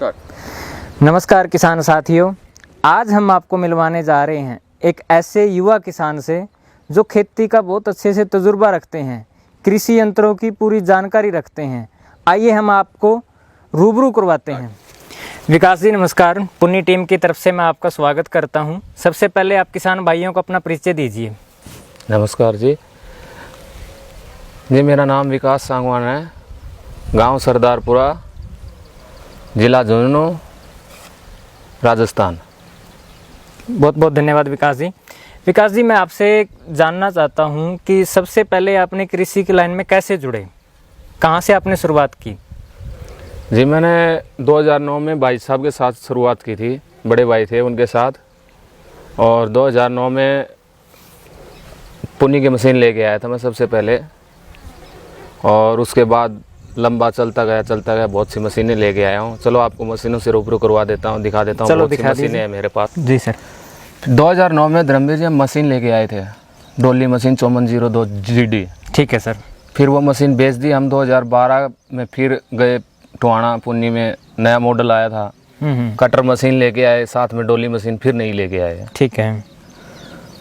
Start. नमस्कार किसान साथियों, आज हम आपको मिलवाने जा रहे हैं एक ऐसे युवा किसान से जो खेती का बहुत अच्छे से तजुर्बा रखते हैं, कृषि यंत्रों की पूरी जानकारी रखते हैं। आइए हम आपको रूबरू करवाते हैं। विकास जी नमस्कार, पुण्य टीम की तरफ से मैं आपका स्वागत करता हूं। सबसे पहले आप किसान भाइयों को अपना परिचय दीजिए। नमस्कार जी, मेरा नाम विकास सांगवान है, गांव सरदारपुरा, जिला झुंझुनू, राजस्थान। बहुत बहुत धन्यवाद विकास जी। विकास जी, मैं आपसे जानना चाहता हूं कि सबसे पहले आपने कृषि की लाइन में कैसे जुड़े, कहां से आपने शुरुआत की? जी, मैंने 2009 में भाई साहब के साथ शुरुआत की थी, बड़े भाई थे उनके साथ। और 2009 में पुन्नी की मशीन लेके आया था मैं सबसे पहले, और उसके बाद लंबा चलता गया, बहुत सी मशीनें लेके आया हूँ। चलो आपको मशीनों से रूबरू करवा देता हूँ, दिखा देता हूँ। चलो बहुत सी मशीनें हैं मेरे पास। जी सर। 2009 में धर्मवीर जी हम मशीन लेके आए थे, डोली मशीन 5402 GD। ठीक है सर। फिर वो मशीन बेच दी हम। 2012 में फिर गए टोहाना पुन्नी में, नया मॉडल आया था, कटर मशीन लेके आए, साथ में डोली मशीन फिर नहीं लेके आए। ठीक है।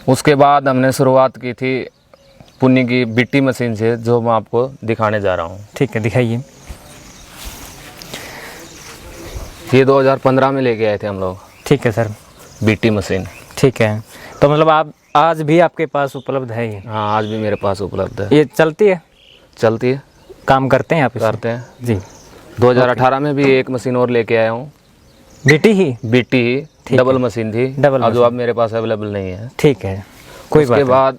उसके बाद हमने शुरुआत की थी पुन्नी की बीटी मशीन से, जो मैं आपको दिखाने जा रहा हूँ। ठीक है, दिखाइए। ये 2015 में लेके आए थे हम लोग। ठीक है सर। BT machine. ठीक है, तो मतलब आप आज भी आपके पास उपलब्ध है ये? हाँ, आज भी मेरे पास उपलब्ध है। ये चलती है? चलती है। काम करते हैं आप इसमें? करते हैं जी। 2018 में भी एक मशीन और लेके आया हूँ। बीटी ही? बीटी ही, डबल मशीन थी, डबल जो अब मेरे पास अवेलेबल नहीं है। ठीक है, कोई बात नहीं। उसके बाद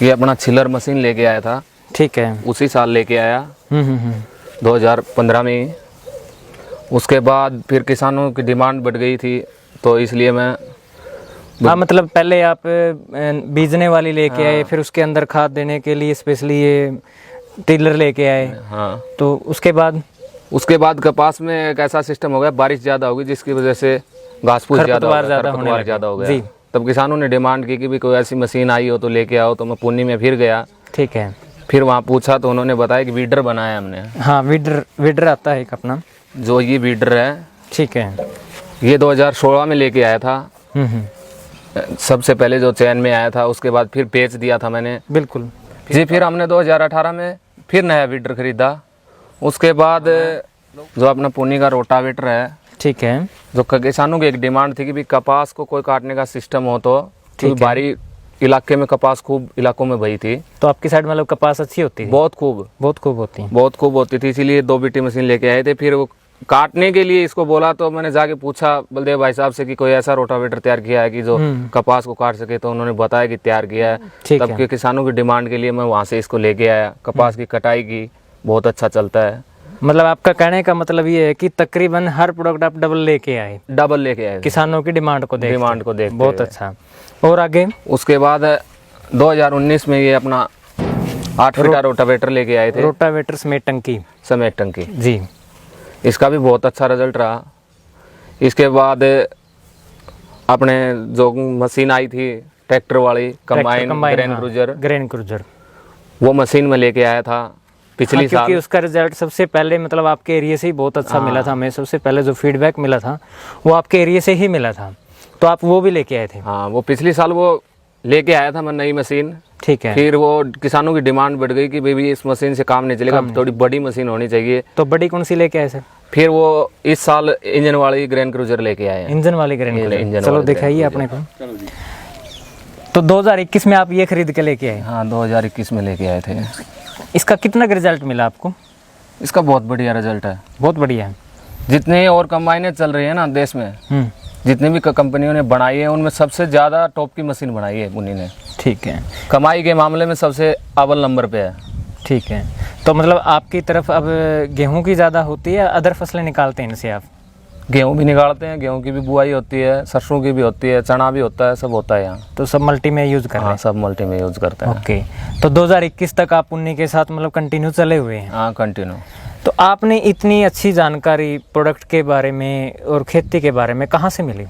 ये अपना छिलर मशीन लेके आया था। ठीक है। उसी साल लेके आया, 2015 में ही। उसके बाद फिर किसानों की डिमांड बढ़ गई थी, तो इसलिए मैं मतलब पहले आप बीजने वाली लेके आए, फिर उसके अंदर खाद देने के लिए स्पेशली ये टिलर लेके आए। हाँ, तो उसके बाद कपास में एक ऐसा सिस्टम हो गया, बारिश ज़्यादा होगी जिसकी वजह से घास फूस ज़्यादा हो गया। तब किसानों ने डिमांड की कि भी कोई ऐसी मशीन आई हो तो लेके आओ। तो मैं पुन्नी में फिर गया। ठीक है। फिर वहाँ पूछा तो उन्होंने बताया कि वीडर बनाया हमने। हाँ, वीडर आता है एक अपना, जो ये वीडर है। ठीक है। ये 2016 में लेके आया था। सबसे पहले जो चैन में आया था, उसके बाद फिर बेच दिया था मैंने। बिल्कुल जी। फिर हमने 2018 में फिर नया वीडर खरीदा। उसके बाद जो अपना पुन्नी का रोटावेटर है। ठीक है। जो किसानों की एक डिमांड थी कि भी कपास को कोई काटने का सिस्टम हो, तो क्योंकि बारी इलाके में कपास खूब इलाकों में भई थी। तो आपकी साइड मतलब कपास अच्छी होती है? बहुत खूब होती थी, इसीलिए 2 बीटी मशीन लेके आए थे। फिर वो काटने के लिए इसको बोला, तो मैंने जाके पूछा बलदेव भाई साहब से कि कोई ऐसा रोटावेटर तैयार किया है कि जो कपास को काट सके। तो उन्होंने बताया कि तैयार किया है। तब के किसानों की डिमांड के लिए मैं वहाँ से इसको लेके आया। कपास की कटाई की बहुत अच्छा चलता है। मतलब आपका कहने का मतलब ये है कि तकरीबन हर प्रोडक्ट आप डबल लेके आए किसानों की डिमांड को देख। बहुत अच्छा। और आगे उसके बाद 2019 में ये अपना 8 फीटा रोटावेटर लेके आए थे। रोटावेटर समेत टंकी जी। इसका भी बहुत अच्छा रिजल्ट रहा। इसके बाद अपने जो मशीन आई थी ट्रैक्टर वाली कंबाइन ग्रेन क्रूजर, वो मशीन में लेके आया था पिछली साल। क्योंकि उसका रिजल्ट सबसे पहले मतलब आपके एरिया से ही बहुत अच्छा मिला था। हमें सबसे पहले जो फीडबैक मिला था वो आपके एरिया से ही मिला था, तो आप वो भी लेके आए थे? हाँ, वो पिछली साल वो लेके आया था मैं, नई मशीन। ठीक है। फिर वो किसानों की डिमांड बढ़ गई कि भाई इस मशीन से काम नहीं चलेगा, थोड़ी बड़ी मशीन होनी चाहिए। तो बड़ी कौन सी लेके आए सर? फिर वो इस साल इंजन वाली ग्रेन क्रूजर लेके आए। इंजन वाली ग्रेन क्रूजर, चलो दिखाइए अपने को। तो 2021 में आप ये खरीद के लेके आए? हाँ, 2021 में लेके आए थे। इसका कितना रिजल्ट मिला आपको? इसका बहुत बढ़िया रिजल्ट है। बहुत बढ़िया है। जितने और कंबाइनें चल रही है ना देश में, जितनी भी कंपनियों ने बनाई है, उनमें सबसे ज़्यादा टॉप की मशीन बनाई है पुन्नी ने। ठीक है। कमाई के मामले में सबसे अव्वल नंबर पे है। ठीक है। तो मतलब आपकी तरफ अब गेहूं की ज़्यादा होती है, अदर फसलें निकालते हैं इनसे आप? गेहूं भी निकालते हैं, गेहूं की भी बुआई होती है, सरसों की भी होती है, चना भी होता है, सब होता है यहाँ। तो सब मल्टी में यूज़ कर रहे हैं? हाँ, सब मल्टी में यूज़ करते हैं। ओके। तो 2021 तक आप पुन्नी के साथ मतलब कंटिन्यू चले हुए हैं? हाँ, कंटिन्यू। तो आपने इतनी अच्छी जानकारी प्रोडक्ट के बारे में और खेती के बारे में कहाँ से मिली?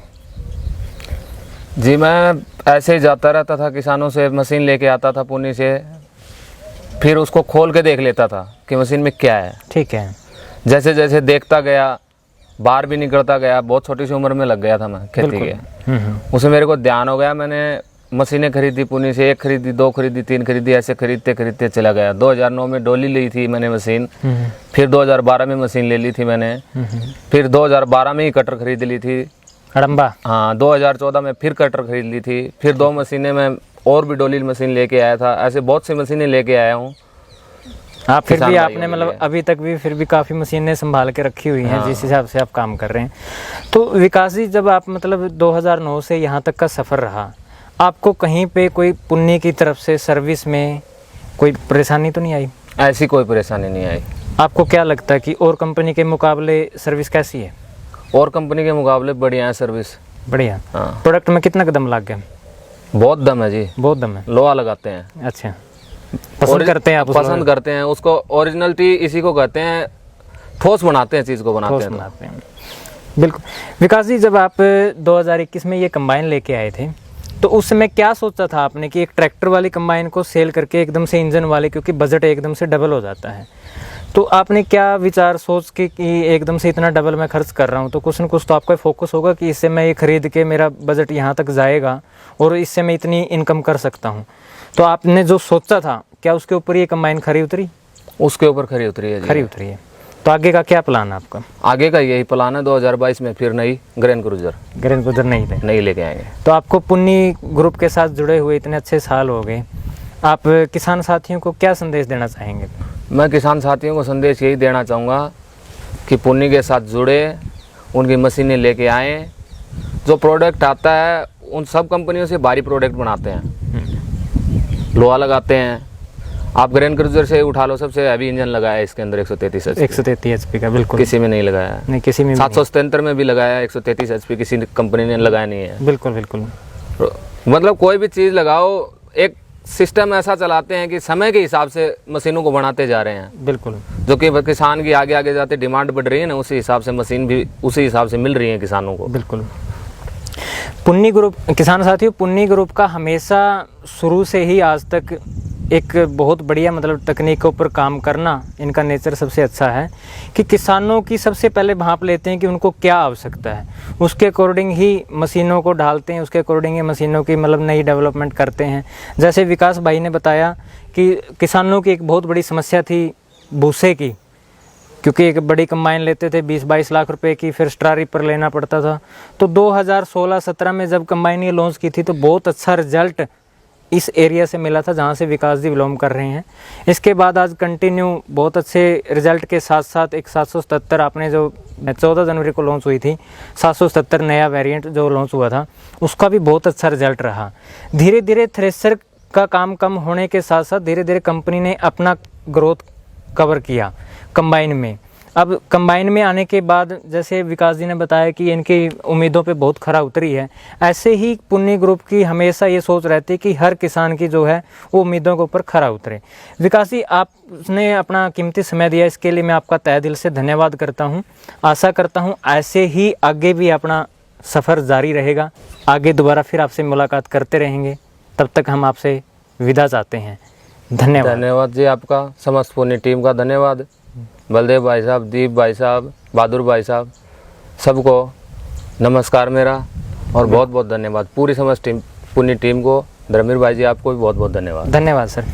जी, मैं ऐसे ही जाता रहता था, किसानों से मशीन लेके आता था पुन्नी से, फिर उसको खोल के देख लेता था कि मशीन में क्या है। ठीक है। जैसे जैसे देखता गया, बाहर भी निकलता गया, बहुत छोटी सी उम्र में लग गया था मैं खेती के। उसमें मेरे को ध्यान हो गया, मैंने मशीनें खरीदी पुणे से, 1 खरीदी, 2 खरीदी, 3 खरीदी, ऐसे खरीदते खरीदते चला गया। 2009 में डोली ली थी मैंने मशीन, फिर 2012 में मशीन ले ली थी मैंने, फिर 2012 में ही कटर खरीद ली थी हड़म्बा। हाँ, 2014 में फिर कटर खरीद ली थी, फिर 2 मशीनें मैं और भी डोली मशीन लेके आया था। ऐसे बहुत सी मशीनें लेके आया हूँ। आप फिर किसान भी भाइयों आपने के मतलब लिए। अभी तक भी फिर भी काफ़ी मशीनें संभाल के रखी हुई हैं, हाँ। जिस हिसाब से आप काम कर रहे हैं। तो विकास जी, जब आप मतलब 2009 से यहाँ तक का सफ़र रहा, आपको कहीं पे कोई पुण्य की तरफ से सर्विस में कोई परेशानी तो नहीं आई? ऐसी कोई परेशानी नहीं आई। आपको क्या लगता है कि और कंपनी के मुकाबले सर्विस कैसी है? और कंपनी के मुकाबले बढ़िया है सर्विस। बढ़िया। हाँ, प्रोडक्ट में कितना कदम लग गया? बहुत दम है जी, बहुत दम है। लोहा लगाते हैं। अच्छा, पसंद करते हैं आप? पसंद करते हैं उसको। ओरिजिनलिटी इसी को कहते हैं, ठोस बनाते हैं, चीज़ को बनाते हैं। बनाते हैं, बिल्कुल। विकास जी, जब आप 2021 में ये कंबाइन लेके आए थे, तो उस समय क्या सोचा था आपने कि एक ट्रैक्टर वाली कंबाइन को सेल करके एकदम से इंजन वाले, क्योंकि बजट एकदम से डबल हो जाता है, तो आपने क्या विचार सोच के कि एकदम से इतना डबल मैं खर्च कर रहा हूँ, तो कुछ न कुछ तो आपका फोकस होगा कि इससे मैं ये खरीद के मेरा बजट यहाँ तक जाएगा और इससे मैं इतनी इनकम कर सकता हूँ। तो आपने जो सोचा था, क्या उसके ऊपर ये कंबाइन खरी उतरी? उसके ऊपर खरी उतरी है जी। खरी उतरी है। तो आगे का क्या प्लान है आपका? आगे का यही प्लान है, 2022 में फिर नई ग्रैंड क्रूजर नहीं लेके आएंगे। तो आपको पुन्नी ग्रुप के साथ जुड़े हुए इतने अच्छे साल हो गए, आप किसान साथियों को क्या संदेश देना चाहेंगे? मैं किसान साथियों को संदेश यही देना चाहूँगा कि पुन्नी के साथ जुड़े, उनकी मशीनें लेके आएँ। जो प्रोडक्ट आता है उन सब कंपनियों से भारी प्रोडक्ट बनाते हैं, लोहा लगाते हैं। आप ग्रैंड क्रूजर से उठा लो, सबसे हैवी इंजन लगाया है इसके अंदर, 133 HP का। बिल्कुल, किसी में नहीं लगाया। नहीं, किसी में 777 में भी लगाया, 133 HP किसी कंपनी ने लगाया नहीं है। बिल्कुल बिल्कुल। मतलब कोई भी चीज़ लगाओ, एक सिस्टम ऐसा चलाते हैं कि समय के हिसाब से मशीनों को बढ़ाते जा रहे हैं। बिल्कुल, जो कि किसान की आगे आगे जाते डिमांड बढ़ रही है ना, उसी हिसाब से मशीन भी उसी हिसाब से मिल रही है किसानों को। बिल्कुल। पुन्नी ग्रुप, किसान साथियों, पुन्नी ग्रुप का हमेशा शुरू से ही आज तक एक बहुत बढ़िया मतलब तकनीकों पर काम करना, इनका नेचर सबसे अच्छा है कि किसानों की सबसे पहले भांप लेते हैं कि उनको क्या आवश्यकता है, उसके अकॉर्डिंग ही मशीनों को ढालते हैं, उसके अकॉर्डिंग ही मशीनों की मतलब नई डेवलपमेंट करते हैं। जैसे विकास भाई ने बताया कि किसानों की एक बहुत बड़ी समस्या थी भूसे की, क्योंकि एक बड़ी कंबाइन लेते थे 20-22 लाख रुपए की, फिर स्ट्रा रिपर लेना पड़ता था। तो 2016-17 में जब कंबाइन ये लॉन्च की थी, तो बहुत अच्छा रिजल्ट इस एरिया से मिला था जहाँ से विकास जी बिलोंग कर रहे हैं। इसके बाद आज कंटिन्यू बहुत अच्छे रिजल्ट के साथ साथ एक 777 आपने जो 14 जनवरी को लॉन्च हुई थी, 777 नया वेरिएंट जो लॉन्च हुआ था, उसका भी बहुत अच्छा रिजल्ट रहा। धीरे धीरे थ्रेशर का काम कम होने के साथ साथ धीरे धीरे कंपनी ने अपना ग्रोथ कवर किया कंबाइन में। अब कंबाइन में आने के बाद जैसे विकास जी ने बताया कि इनकी उम्मीदों पे बहुत खरा उतरी है, ऐसे ही पुन्नी ग्रुप की हमेशा ये सोच रहती है कि हर किसान की जो है वो उम्मीदों के ऊपर खरा उतरे। विकास जी, आपने अपना कीमती समय दिया, इसके लिए मैं आपका तहे दिल से धन्यवाद करता हूँ। आशा करता हूँ ऐसे ही आगे भी अपना सफ़र जारी रहेगा, आगे दोबारा फिर आपसे मुलाकात करते रहेंगे। तब तक हम आपसे विदा चाहते हैं। धन्यवाद जी आपका, समस्त पुन्नी टीम का धन्यवाद। बलदेव भाई साहब, दीप भाई साहब, बहादुर भाई साहब, सबको नमस्कार मेरा और बहुत बहुत धन्यवाद। पूरी समस्त टीम पुन्नी टीम को, धर्मवीर भाई जी आपको भी बहुत बहुत धन्यवाद। धन्यवाद सर।